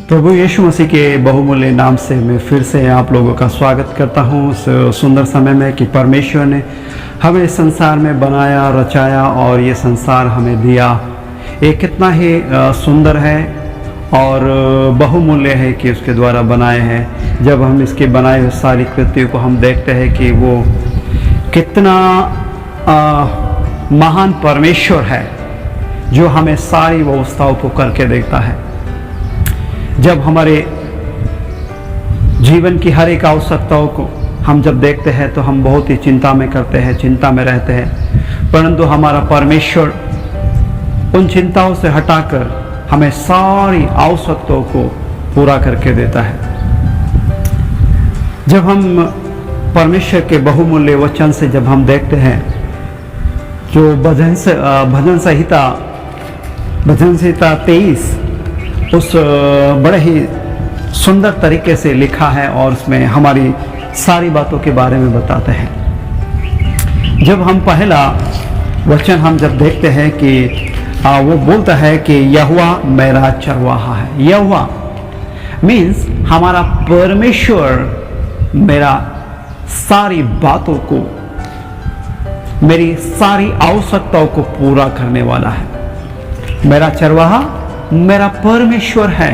प्रभु यीशु मसीह के बहुमूल्य नाम से मैं फिर से आप लोगों का स्वागत करता हूँ उस सुंदर समय में कि परमेश्वर ने हमें इस संसार में बनाया, रचाया और ये संसार हमें दिया। ये कितना ही सुंदर है और बहुमूल्य है कि उसके द्वारा बनाए हैं। जब हम इसके बनाए हुए सारी कृतियों को हम देखते हैं कि वो कितना महान परमेश्वर है जो हमें सारी व्यवस्थाओं को करके देखता है। जब हमारे जीवन की हर एक आवश्यकताओं को हम जब देखते हैं तो हम बहुत ही चिंता में करते हैं, चिंता में रहते हैं, परंतु हमारा परमेश्वर उन चिंताओं से हटाकर हमें सारी आवश्यकताओं को पूरा करके देता है। जब हम परमेश्वर के बहुमूल्य वचन से जब हम देखते हैं जो भजन संहिता 23 उस बड़े ही सुंदर तरीके से लिखा है और उसमें हमारी सारी बातों के बारे में बताते हैं। जब हम पहला वचन हम जब देखते हैं कि वो बोलता है कि यहोवा मेरा चरवाहा है। यहोवा मीन्स हमारा परमेश्वर मेरा सारी बातों को, मेरी सारी आवश्यकताओं को पूरा करने वाला है। मेरा चरवाहा मेरा परमेश्वर है।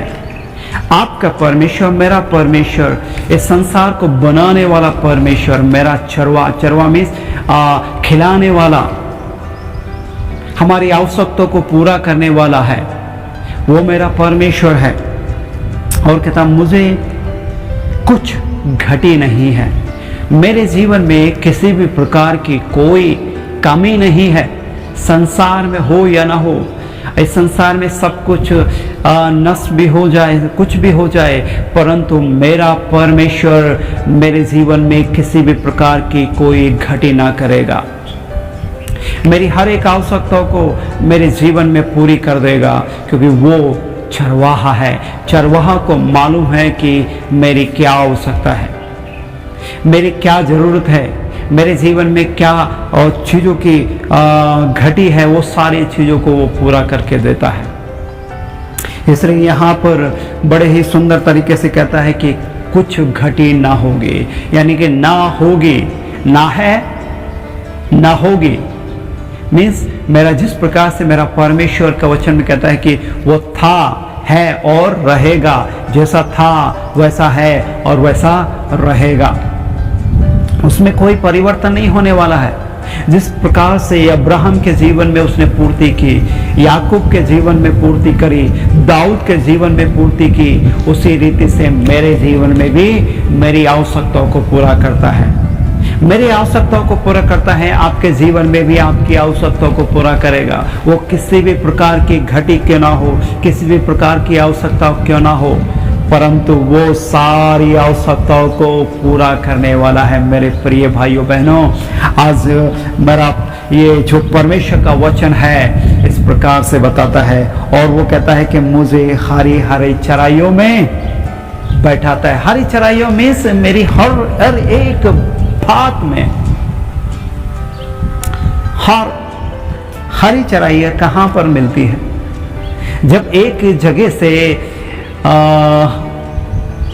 आपका परमेश्वर, मेरा परमेश्वर, इस संसार को बनाने वाला परमेश्वर मेरा चरवा मीन्स खिलाने वाला, हमारी आवश्यकताओं को पूरा करने वाला है, वो मेरा परमेश्वर है। और कहता मुझे कुछ घटी नहीं है। मेरे जीवन में किसी भी प्रकार की कोई कमी नहीं है। संसार में हो या ना हो, इस संसार में सब कुछ नष्ट भी हो जाए, कुछ भी हो जाए, परंतु मेरा परमेश्वर मेरे जीवन में किसी भी प्रकार की कोई घटी ना करेगा। मेरी हर एक आवश्यकताओं को मेरे जीवन में पूरी कर देगा, क्योंकि वो चरवाहा है। चरवाहा को मालूम है कि मेरी क्या आवश्यकता है, मेरी क्या ज़रूरत है, मेरे जीवन में क्या और चीज़ों की घटी है, वो सारी चीज़ों को वो पूरा करके देता है। इसलिए यहाँ पर बड़े ही सुंदर तरीके से कहता है कि कुछ घटी ना होगी, यानी कि ना होगी, ना है ना होगी। मीन्स मेरा जिस प्रकार से मेरा परमेश्वर का वचन में कहता है कि वो था, है और रहेगा, जैसा था वैसा है और वैसा रहेगा, उसमें कोई परिवर्तन नहीं होने वाला है। जिस प्रकार से अब्राहम के जीवन में उसने पूर्ति की, याकूब के जीवन में पूर्ति करी, दाऊद के जीवन में पूर्ति की, उसी रीति से मेरे जीवन में भी मेरी आवश्यकताओं को पूरा करता है। मेरी आवश्यकताओं को पूरा करता है, आपके जीवन में भी आपकी आवश्यकताओं को पूरा करेगा। वो किसी भी प्रकार की घटी क्यों ना हो, किसी भी प्रकार की आवश्यकता क्यों ना हो, परंतु वो सारी आवश्यकताओं को पूरा करने वाला है। मेरे प्रिय भाइयों बहनों, आज मेरा ये जो परमेश्वर का वचन है इस प्रकार से बताता है, और वो कहता है कि मुझे हरी हरी चराइयों में बैठाता है। हरी चराइयों में से मेरी हर एक बात में, हरी चराइयाँ कहाँ पर मिलती है? जब एक जगह से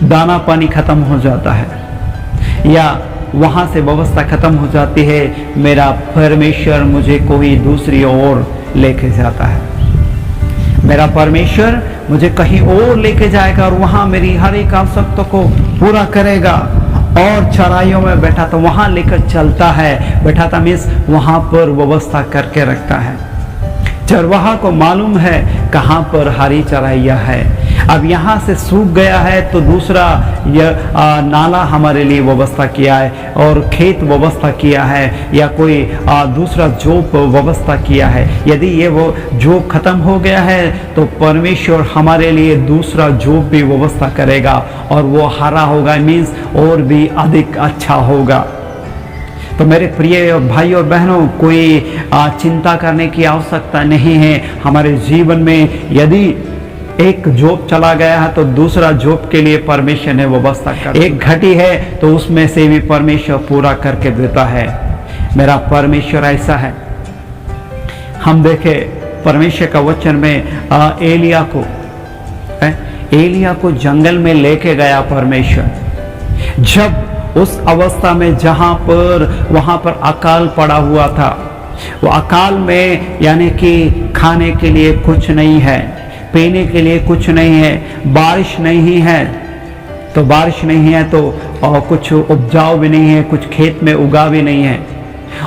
दाना पानी खत्म हो जाता है या वहाँ से व्यवस्था खत्म हो जाती है, मेरा परमेश्वर मुझे कोई दूसरी ओर लेके जाता है। मेरा परमेश्वर मुझे कहीं और लेके जाएगा और वहाँ मेरी हर एक आवश्यकता को पूरा करेगा। और चराइयों में बैठा तो वहाँ लेकर चलता है, बैठाता मीन्स वहाँ पर व्यवस्था करके रखता है। चरवाहा को मालूम है कहाँ पर हरी चराइयाँ है। अब यहाँ से सूख गया है तो दूसरा नाला हमारे लिए व्यवस्था किया है, और खेत व्यवस्था किया है, या कोई दूसरा जोप व्यवस्था किया है। यदि ये वो जोप खत्म हो गया है तो परमेश्वर हमारे लिए दूसरा जोप भी व्यवस्था करेगा, और वो हरा होगा, मीन्स और भी अधिक अच्छा होगा। तो मेरे प्रिय भाई और बहनों, कोई चिंता करने की आवश्यकता नहीं है। हमारे जीवन में यदि एक जोप चला गया है तो दूसरा जोप के लिए परमेश्वर ने व्यवस्था कर, एक घटी है तो उसमें से भी परमेश्वर पूरा करके देता है। मेरा परमेश्वर ऐसा है। हम देखें परमेश्वर का वचन में एलिया को एलिया को जंगल में लेके गया परमेश्वर। जब उस अवस्था में जहां पर वहां पर अकाल पड़ा हुआ था, वो अकाल में यानी कि खाने के लिए कुछ नहीं है, पीने के लिए कुछ नहीं है, बारिश नहीं है, तो बारिश नहीं है तो कुछ उपजाऊ भी नहीं है, कुछ खेत में उगा भी नहीं है।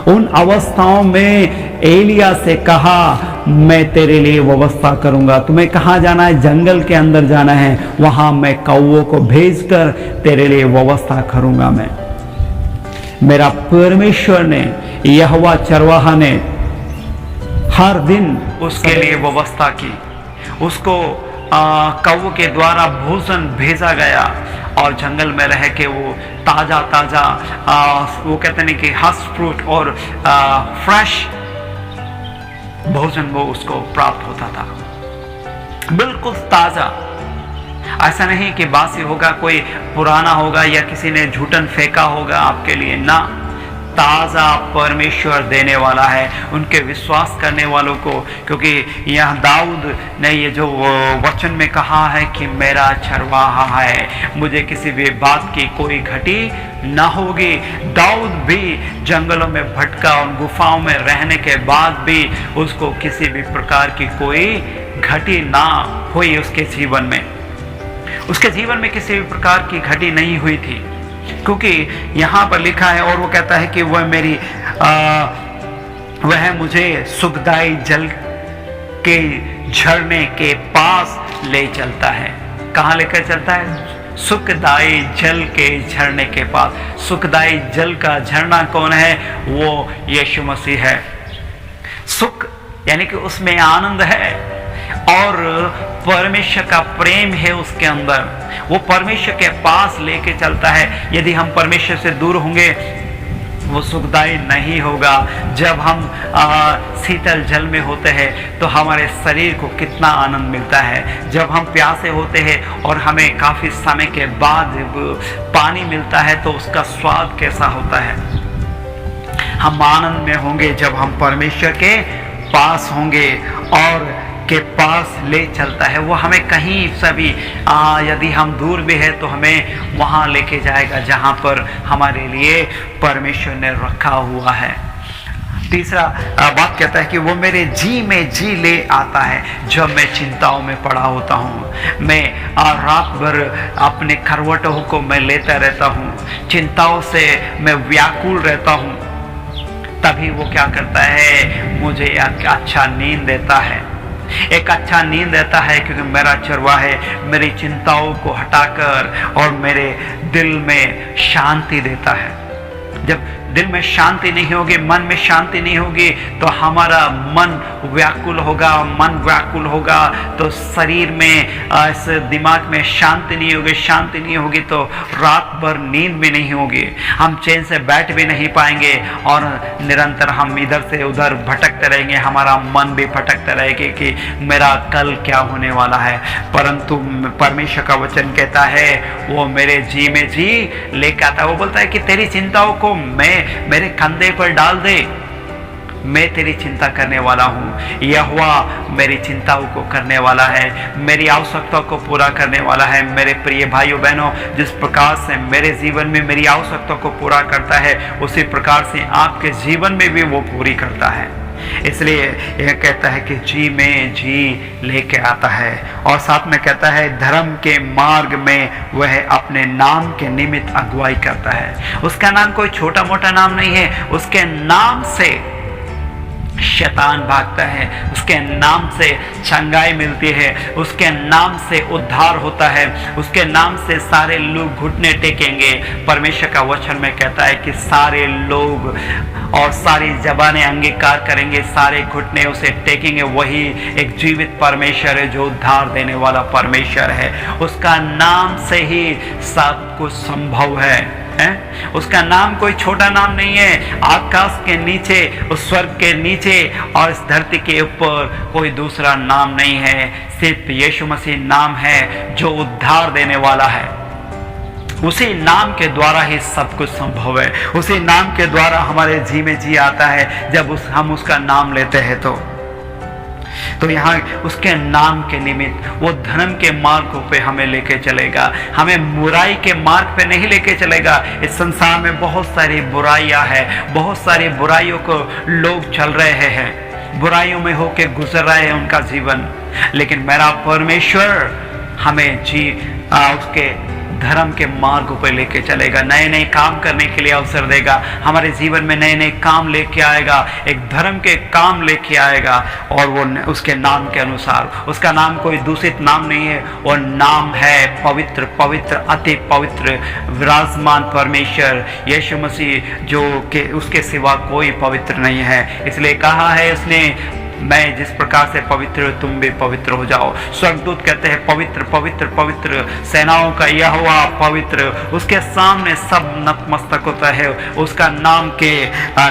उन अवस्थाओं में एलिया से कहा, मैं तेरे लिए व्यवस्था करूंगा। तुम्हें कहाँ जाना है? जंगल के अंदर जाना है, वहां मैं कौवों को भेजकर तेरे लिए व्यवस्था करूंगा। मैं मेरा परमेश्वर ने, यहोवा चरवाहा ने हर दिन उसके लिए व्यवस्था की। उसको कौवों के द्वारा भोजन भेजा गया और जंगल में रह के वो ताजा ताजा वो कहते हैं कि हर्ष फ्रूट और फ्रेश भोजन वो उसको प्राप्त होता था, बिल्कुल ताजा। ऐसा नहीं कि बासी होगा, कोई पुराना होगा या किसी ने झूठन फेंका होगा आपके लिए, ना, ताजा परमेश्वर देने वाला है उनके विश्वास करने वालों को। क्योंकि यहाँ दाऊद ने ये जो वचन में कहा है कि मेरा चरवाहा है, मुझे किसी भी बात की कोई घटी ना होगी। दाऊद भी जंगलों में भटका, उन गुफाओं में रहने के बाद भी उसको किसी भी प्रकार की कोई घटी ना हुई। उसके जीवन में किसी भी प्रकार की घटी नहीं हुई थी, क्योंकि यहाँ पर लिखा है और वो कहता है कि वह मुझे सुखदायी जल के झरने के पास ले चलता है। कहाँ लेकर चलता है? सुखदायी जल के झरने के पास। सुखदायी जल का झरना कौन है? वो यीशु मसीह है। सुख यानी कि उसमें आनंद है और परमेश्वर का प्रेम है उसके अंदर। वो परमेश्वर के पास लेके चलता है। यदि हम परमेश्वर से दूर होंगे वो सुखदायी नहीं होगा। जब हम शीतल जल में होते हैं तो हमारे शरीर को कितना आनंद मिलता है। जब हम प्यासे होते हैं और हमें काफ़ी समय के बाद पानी मिलता है तो उसका स्वाद कैसा होता है। हम आनंद में होंगे जब हम परमेश्वर के पास होंगे और के पास ले चलता है। वो हमें कहीं से भी यदि हम दूर भी है तो हमें वहाँ लेके जाएगा जहाँ पर हमारे लिए परमेश्वर ने रखा हुआ है। तीसरा बात कहता है कि वो मेरे जी में जी ले आता है जब मैं चिंताओं में पड़ा होता हूँ। मैं रात भर अपने करवटों को मैं लेता रहता हूँ, चिंताओं से मैं व्याकुल रहता हूँ, तभी वो क्या करता है? मुझे एक अच्छा नींद देता है। एक अच्छा नींद देता है क्योंकि मेरा चरवाहा मेरी चिंताओं को हटाकर और मेरे दिल में शांति देता है। जब दिल में शांति नहीं होगी, मन में शांति नहीं होगी तो हमारा मन व्याकुल होगा। मन व्याकुल होगा तो शरीर में ऐसे दिमाग में शांति नहीं होगी। शांति नहीं होगी तो रात भर नींद भी नहीं होगी। हम चैन से बैठ भी नहीं पाएंगे और निरंतर हम इधर से उधर भटकते रहेंगे। हमारा मन भी भटकता रहेगा कि मेरा कल क्या होने वाला है। परंतु परमेश्वर का वचन कहता है वो मेरे जी में जी लेकर आता है। वो बोलता है कि तेरी चिंताओं को मैं मेरे कंधे पर डाल दे, मैं तेरी चिंता करने वाला हूँ। यहोवा मेरी चिंताओं को करने वाला है, मेरी आवश्यकताओं को पूरा करने वाला है। मेरे प्रिय भाइयों बहनों, जिस प्रकार से मेरे जीवन में मेरी आवश्यकताओं को पूरा करता है उसी प्रकार से आपके जीवन में भी वो पूरी करता है। इसलिए यह कहता है कि जी में जी लेके आता है और साथ में कहता है धर्म के मार्ग में वह अपने नाम के निमित्त अगुवाई करता है। उसका नाम कोई छोटा मोटा नाम नहीं है। उसके नाम से शैतान भागता है, उसके नाम से चंगाई मिलती है, उसके नाम से उद्धार होता है, उसके नाम से सारे लोग घुटने टेकेंगे। परमेश्वर का वचन में कहता है कि सारे लोग और सारी जबानें अंगीकार करेंगे, सारे घुटने उसे टेकेंगे। वही एक जीवित परमेश्वर है जो उद्धार देने वाला परमेश्वर है। उसका नाम से ही सब कुछ संभव है। उसका नाम कोई छोटा नाम नहीं है। आकाश के नीचे, उस स्वर्ग के नीचे और इस धरती के ऊपर कोई दूसरा नाम नहीं है। सिर्फ यीशु मसीह नाम है जो उद्धार देने वाला है। उसी नाम के द्वारा ही सब कुछ संभव है। उसी नाम के द्वारा हमारे जी में जी आता है जब हम उसका नाम लेते हैं। तो यहाँ उसके नाम के निमित्त वो धर्म के मार्ग पे हमें लेके चलेगा, हमें बुराई के मार्ग पे नहीं लेके चलेगा। इस संसार में बहुत सारी बुराइयां हैं, बहुत सारी बुराइयों को लोग चल रहे हैं, बुराइयों में होके गुजर रहे हैं उनका जीवन, लेकिन मेरा परमेश्वर हमें उसके धर्म के मार्ग पे लेके चलेगा, नए नए काम करने के लिए अवसर देगा, हमारे जीवन में नए नए काम लेके आएगा, एक धर्म के काम लेके आएगा, और वो उसके नाम के अनुसार, उसका नाम कोई दूषित नाम नहीं है, वो नाम है पवित्र, पवित्र, अति पवित्र, विराजमान परमेश्वर यीशु मसीह, जो कि उसके सिवा कोई पवित्र नहीं है। इसलिए कहा है उसने, मैं जिस प्रकार से पवित्र तुम भी पवित्र हो जाओ। स्वर्गदूत कहते हैं पवित्र पवित्र पवित्र, सेनाओं का यहोवा पवित्र, उसके सामने सब नतमस्तक होता है उसका नाम के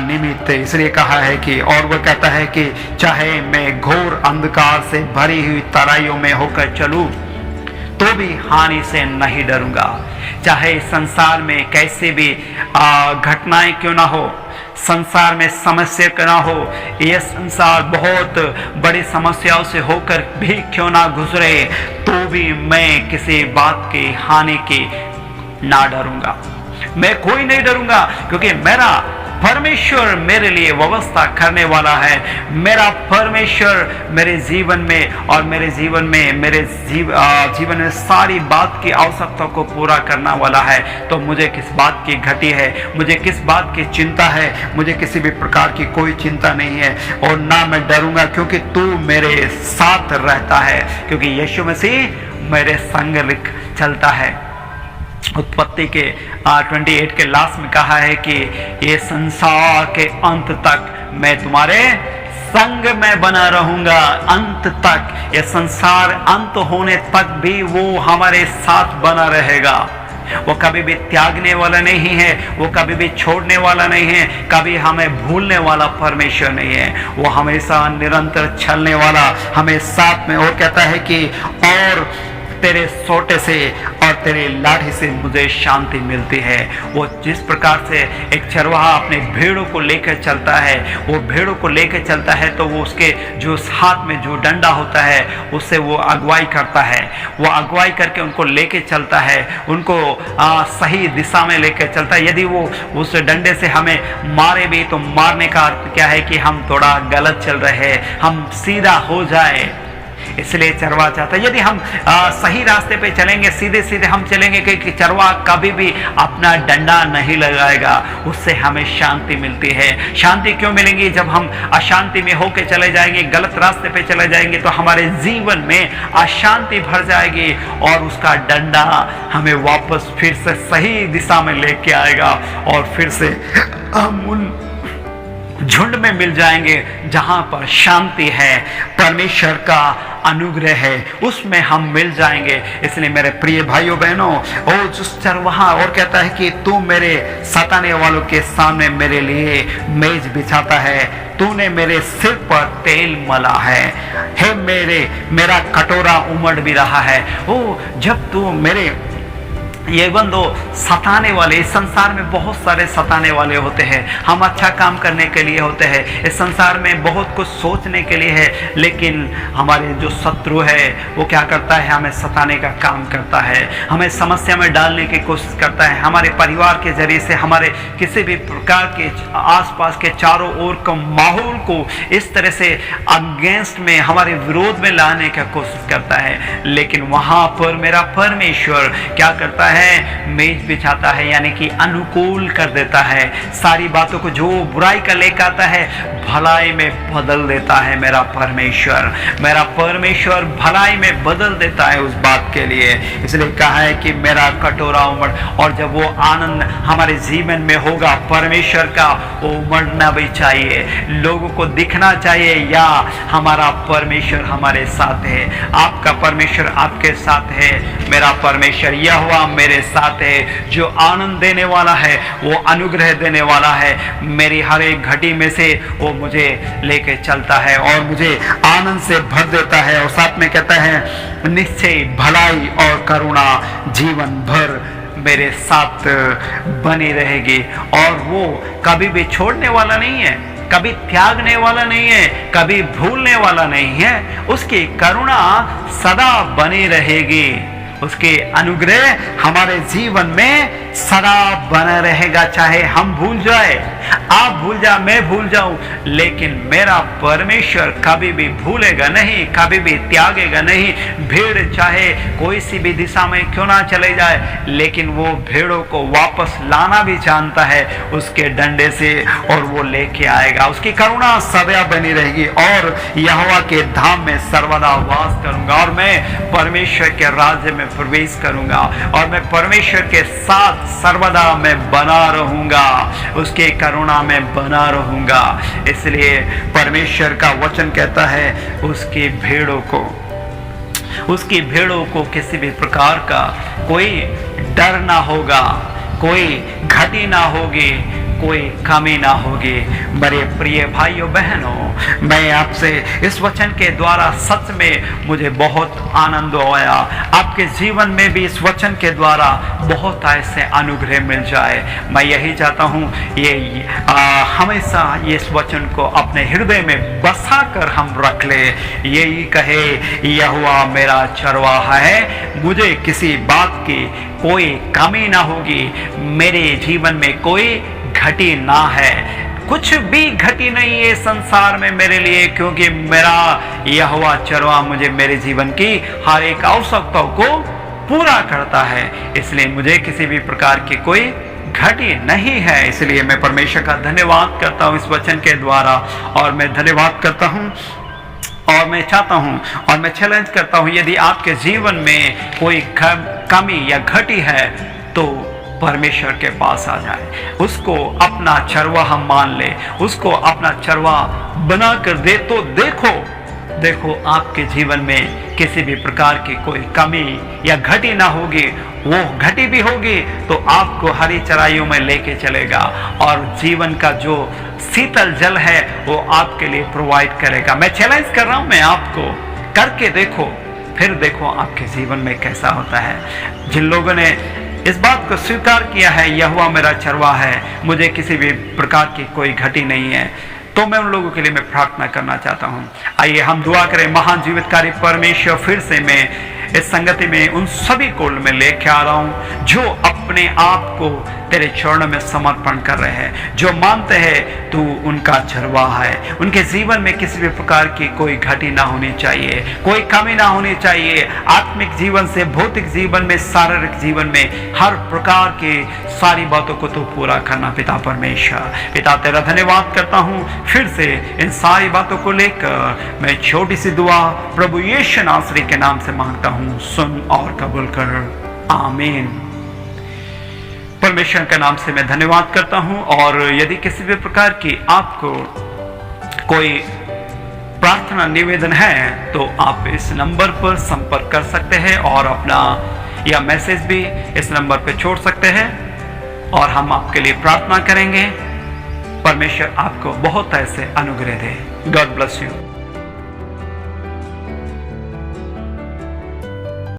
निमित्त। इसलिए कहा है कि, और वह कहता है कि चाहे मैं घोर अंधकार से भरी हुई तराइयों में होकर चलूं तो भी हानि से नहीं डरूंगा। चाहे संसार में कैसे भी घटनाएं क्यों ना हो, संसार में समस्या क्यों ना हो, यह संसार बहुत बड़ी समस्याओं से होकर भी क्यों ना गुजरे, तो भी मैं किसी बात की हानि की ना डरूंगा, मैं कोई नहीं डरूंगा, क्योंकि मेरा परमेश्वर मेरे लिए व्यवस्था करने वाला है। मेरा परमेश्वर मेरे जीवन में और मेरे जीवन में सारी बात की आवश्यकता को पूरा करने वाला है। तो मुझे किस बात की घटी है, मुझे किस बात की चिंता है, मुझे किसी भी प्रकार की कोई चिंता नहीं है, और ना मैं डरूंगा, क्योंकि तू मेरे साथ रहता है, क्योंकि यीशु मसीह मेरे संग चलता है। उत्पत्ति के 28 के लास्ट में कहा है कि ये संसार के अंत तक मैं तुम्हारे संग में बना रहूंगा, अंत तक, ये संसार अंत होने तक भी वो हमारे साथ बना रहेगा। वो कभी भी त्यागने वाला नहीं है, वो कभी भी छोड़ने वाला नहीं है, कभी हमें भूलने वाला परमेश्वर नहीं है, वो हमेशा निरंतर चलने वाला हमें साथ में। और कहता है कि और तेरे सोटे से और तेरे लाठी से मुझे शांति मिलती है। वो जिस प्रकार से एक चरवाहा अपने भेड़ों को लेकर चलता है, वो भेड़ों को लेकर चलता है, तो वो उसके जो हाथ में जो डंडा होता है उससे वो अगुवाई करता है, वो अगुवाई करके उनको लेकर चलता है, उनको सही दिशा में लेकर चलता है। यदि वो उस डंडे से हमें मारे भी तो मारने का अर्थ क्या है कि हम थोड़ा गलत चल रहे हैं, हम सीधा हो जाए, इसलिए चरवा चाहता है। यदि हम सही रास्ते पे चलेंगे, सीधे सीधे हम चलेंगे, कि चरवा कभी भी अपना डंडा नहीं लगाएगा, उससे हमें शांति मिलती है। शांति क्यों मिलेंगी? जब हम अशांति में होके चले जाएंगे, गलत रास्ते पे चले जाएंगे, तो हमारे जीवन में अशांति भर जाएगी, और उसका डंडा हमें वापस फिर से सही दिशा में लेके आएगा, और फिर से हम उन झुंड में मिल जाएंगे जहां पर शांति है, परमेश्वर का अनुग्रह है, उसमें हम मिल जाएंगे। इसलिए मेरे प्रिय भाइयों बहनों, और जो चरवाहा और कहता है कि तू मेरे सताने वालों के सामने मेरे लिए मेज बिछाता है, तूने मेरे सिर पर तेल मला है मेरा कटोरा उमड़ भी रहा है। ओ जब तू मेरे ये बंदो सताने वाले, इस संसार में बहुत सारे सताने वाले होते हैं, हम अच्छा काम करने के लिए होते हैं, इस संसार में बहुत कुछ सोचने के लिए है, लेकिन हमारे जो शत्रु है वो क्या करता है, हमें सताने का काम करता है, हमें समस्या में डालने की कोशिश करता है, हमारे परिवार के जरिए से हमारे किसी भी प्रकार के आसपास के चारों ओर का माहौल को इस तरह से अगेंस्ट में, हमारे विरोध में लाने का कोशिश करता है। लेकिन वहां पर मेरा परमेश्वर क्या करता है, मेज बिछाता है, यानी कि अनुकूल कर देता है, सारी बातों को जो बुराई का लेकर आता है भलाई में बदल देता है। मेरा परमेश्वर भलाई में बदल देता है उस बात के लिए। इसलिए कहा है कि मेरा कटोरा उमड़, और जब वो आनंद हमारे जीवन में होगा परमेश्वर का, वो उमड़ना भी चाहिए, लोगों को दिखना चाहिए या हमारा परमेश्वर हमारे साथ है, आपका परमेश्वर आपके साथ है, मेरा परमेश्वर यहोवा मेरे साथ है, जो आनंद देने वाला है, वो अनुग्रह देने वाला है, मेरी हर एक घटी में से वो मुझे लेके चलता है और मुझे आनंद से भर देता है। और साथ में कहता है निश्चय भलाई और करुणा जीवन भर मेरे साथ बनी रहेगी, और वो कभी भी छोड़ने वाला नहीं है। कभी त्यागने वाला नहीं है, कभी भूलने वाला नहीं है। उसकी करुणा सदा बनी रहेगी, उसके अनुग्रह हमारे जीवन में सदा बना रहेगा। चाहे हम भूल जाए, आप भूल जाए, मैं भूल जाऊं, लेकिन मेरा परमेश्वर कभी भी भूलेगा नहीं, कभी भी त्यागेगा नहीं। भेड़ चाहे कोई सी भी दिशा में क्यों ना चले जाए, लेकिन वो भेड़ों को वापस लाना भी जानता है उसके डंडे से, और वो लेके आएगा। उसकी करुणा सदा बनी रहेगी, और यहोवा के धाम में सर्वदा वास करूंगा, और मैं परमेश्वर के राज्य में प्रवेश करूंगा, और मैं परमेश्वर के साथ सर्वदा मैं बना रहूंगा, उसके करुणा में बना रहूंगा। इसलिए परमेश्वर का वचन कहता है उसकी भेड़ों को किसी भी प्रकार का कोई डर ना होगा, कोई घटी ना होगी, कोई कमी ना होगी। मेरे प्रिय भाइयों बहनों, मैं आपसे इस वचन के द्वारा सच में मुझे बहुत आनंद आया। आपके जीवन में भी इस वचन के द्वारा बहुत ऐसे अनुग्रह मिल जाए। मैं यही चाहता हूँ ये हमेशा ये इस वचन को अपने हृदय में बसा कर हम रख ले। यही कहे, यहोवा मेरा चरवाहा है, मुझे किसी बात की कोई कमी ना होगी, मेरे जीवन में कोई घटी ना है, कुछ भी घटी नहीं है संसार में मेरे लिए, क्योंकि मेरा यहोवा चरवाहा मुझे मेरे जीवन की हर एक आवश्यकताओं को पूरा करता है। इसलिए मुझे किसी भी प्रकार की कोई घटी नहीं है। इसलिए मैं परमेश्वर का धन्यवाद करता हूँ इस वचन के द्वारा, और मैं धन्यवाद करता हूँ, और मैं चाहता हूं और मैं चैलेंज करता हूं, यदि आपके जीवन में कोई कमी या घटी है तो परमेश्वर के पास आ जाए, उसको अपना चरवाहा मान ले, उसको अपना चरवाहा बनाकर दे, तो देखो आपके जीवन में किसी भी प्रकार की कोई कमी या घटी ना होगी। वो घटी भी होगी तो आपको हरी चराइयों में लेके चलेगा, और जीवन का जो शीतल जल है वो आपके लिए प्रोवाइड करेगा। मैं चैलेंज कर रहा हूं, मैं आपको करके देखो, फिर देखो आपके जीवन में कैसा होता है। जिन लोगों ने इस बात को स्वीकार किया है, यहोवा मेरा चरवाहा है, मुझे किसी भी प्रकार की कोई घटी नहीं है, तो मैं उन लोगों के लिए मैं प्रार्थना करना चाहता हूं। आइए हम दुआ करें। महान जीवितकारी परमेश्वर, फिर से मैं इस संगति में उन सभी को मैं लेके आ रहा हूं जो अपने आप को तेरे चरणों में समर्पण कर रहे हैं, जो मानते हैं तू उनका चरवाहा है। उनके जीवन में किसी भी प्रकार की कोई घटी ना होनी चाहिए, कोई कमी ना होनी चाहिए। आत्मिक जीवन से भौतिक जीवन में, शारीरिक जीवन में हर प्रकार की सारी बातों को तू पूरा करना। पिता परमेश्वर, पिता तेरा धन्यवाद करता हूँ फिर से इन सारी बातों को लेकर। मैं छोटी सी दुआ प्रभु यीशु नासरी के नाम से मांगता हूँ, सुन और कबूल कर, आमीन। परमेश्वर के नाम से मैं धन्यवाद करता हूं। और यदि किसी भी प्रकार की आपको कोई प्रार्थना निवेदन है तो आप इस नंबर पर संपर्क कर सकते हैं, और अपना या मैसेज भी इस नंबर पर छोड़ सकते हैं, और हम आपके लिए प्रार्थना करेंगे। परमेश्वर आपको बहुत ऐसे अनुग्रह दे। God bless you.